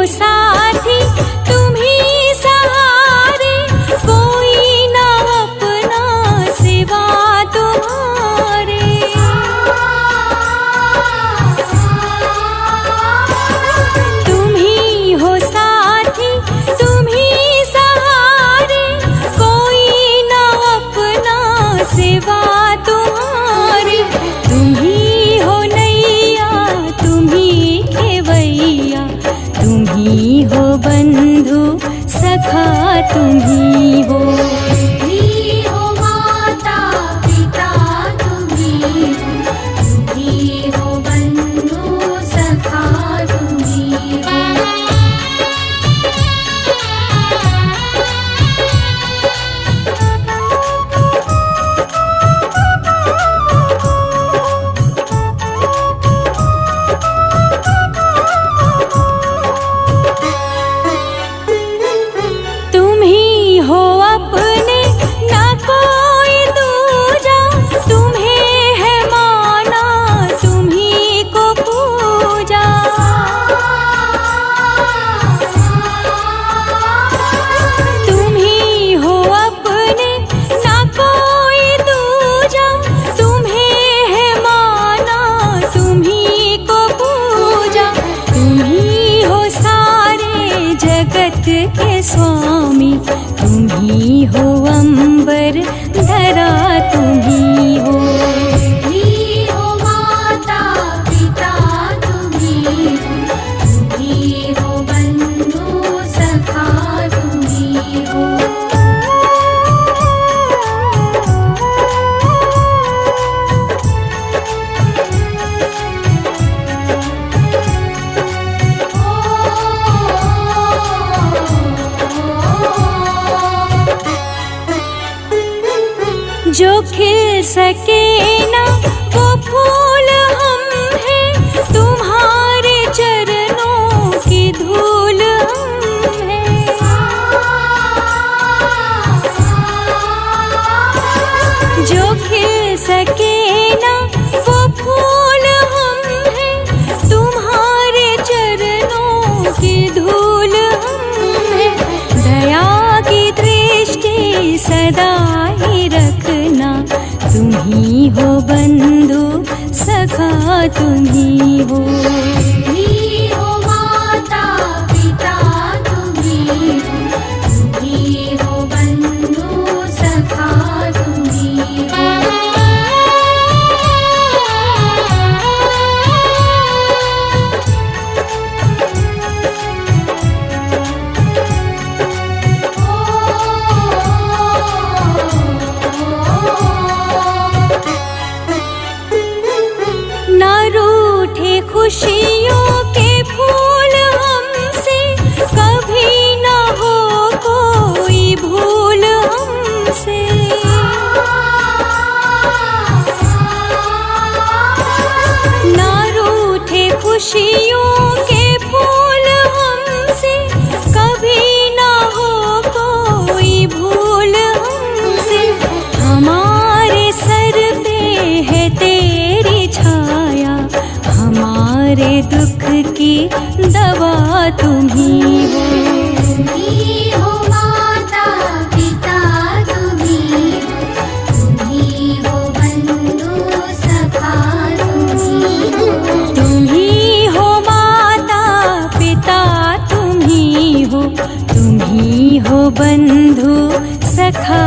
साथी तुम ही सहारे, कोई ना अपना सिवा तुम्हारे। तुम ही हो साथी तुम ही सहारे, कोई ना अपना सिवा तुम्हारे। तुम ही हो नैया तुम ही खेवैया, तुम ही हो बंधु सखा तुम ही हो। तुम ही हो माता पिता तुम ही हो बंधु सखा तुम ही हो। तुम ही हो अपने ना कोई दूजा, तुम्हें है माना तुम ही को पूजा। तुम ही हो अपने ना कोई दूजा, तुम्हें है माना तुम ही को पूजा। तुम ही हो सारे जगत के स्वामी, तुम ही हो अंबर धरा तुम ही हो। तुम ही हो माता पिता तुम ही हो बंधु सखा तुम ही हो। जो खिल सके ना वो फूल हम हैं, तुम्हारे चरणों की धूल हम हैं। जो खिल सके ना वो फूल हम हैं, तुम्हारे चरणों की धूल हम हैं। दया की दृष्टि सदा ही रखना, तुम ही हो बंधु सखा तुम ही हो। तुम ही हो माता पिता तुम ही हो बंधु सखा तुम ही हो। ना रूठे खुशियों के फूल हमसे, कभी ना हो कोई भूल हमसे। ना रूठे खुशियों के फूल हमसे, कभी ना हो कोई भूल हमसे। हमारे सर पे है तेरी छाया, हमारे दुख की दवा तुम ही हो। तुम ही हो माता पिता तुम ही हो बंधु सखा तुम ही हो। तुम ही हो माता पिता तुम ही हो, तुम ही हो बंधु सखा